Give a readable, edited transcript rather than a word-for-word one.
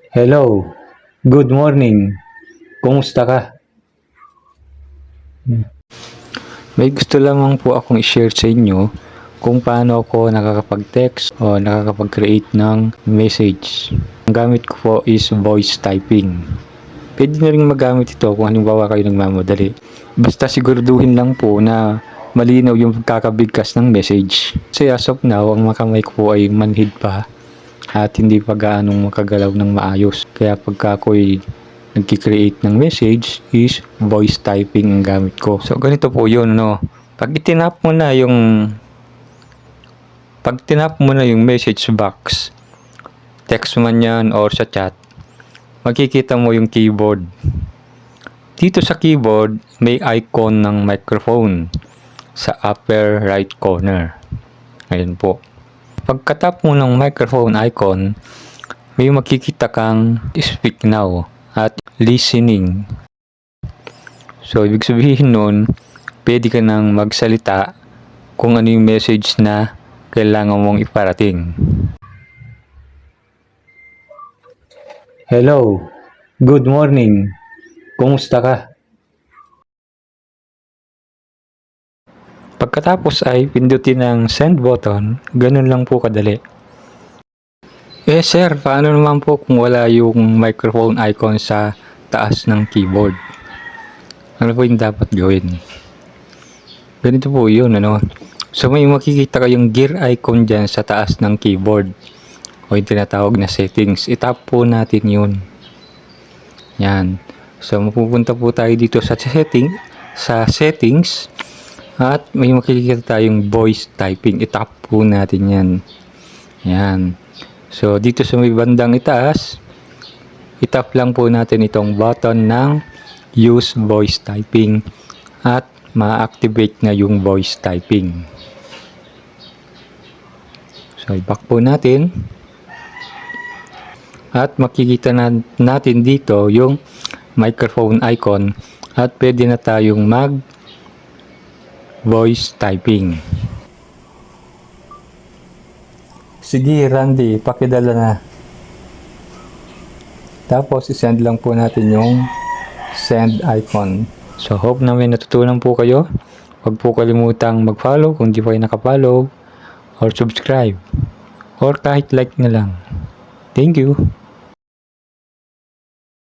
Hello, good morning. Kumusta ka? May gusto lamang po akong i-share sa inyo kung paano ako nakakapag-text o nakakapag-create ng message. Ang gamit ko po is voice typing. Pwede na rin magamit ito kung halimbawa kayo nagmamadali. Basta siguraduhin lang po na malinaw yung pagkakabigkas ng message. Kasi as of now, ang makamay ko po ay manhid pa at hindi pa gaanong makagalaw ng maayos. Kaya pagka ako'y nagki-create ng message is voice typing ang gamit ko. So ganito po yun, no? Pag tinap mo na yung message box, text man yan or sa chat, makikita mo yung keyboard. Dito sa keyboard, may icon ng microphone sa upper right corner. Ayan po. Pagkatap mo ng microphone icon, may makikita kang speak now at listening. So, ibig sabihin nun, pwede ka nang magsalita kung ano yung message na kailangan mong iparating. Hello, good morning. Kumusta ka? Pagkatapos ay pindutin ang send button, ganun lang po kadali. Sir, paano naman po kung wala yung microphone icon sa taas ng keyboard? Ano po yung dapat gawin? Ganito po yun, ano? So may makikita kayong gear icon dyan sa taas ng keyboard o yung tinatawag na settings. I-tap po natin yun. Yan. So mapupunta po tayo dito sa settings at may makikita tayong voice typing. I-tap po natin yan. Yan. So dito sa may bandang itaas, i-tap lang po natin itong button ng use voice typing at ma-activate na yung voice typing. So i-back po natin at makikita natin dito yung microphone icon at pwede na tayong mag voice typing. Sige Randy, pakidala na. Tapos isend lang po natin yung send icon. So hope na may natutunan po kayo. Huwag po kalimutang mag-follow kung di pa kayo nakapollow or subscribe or kahit like na lang. Thank you.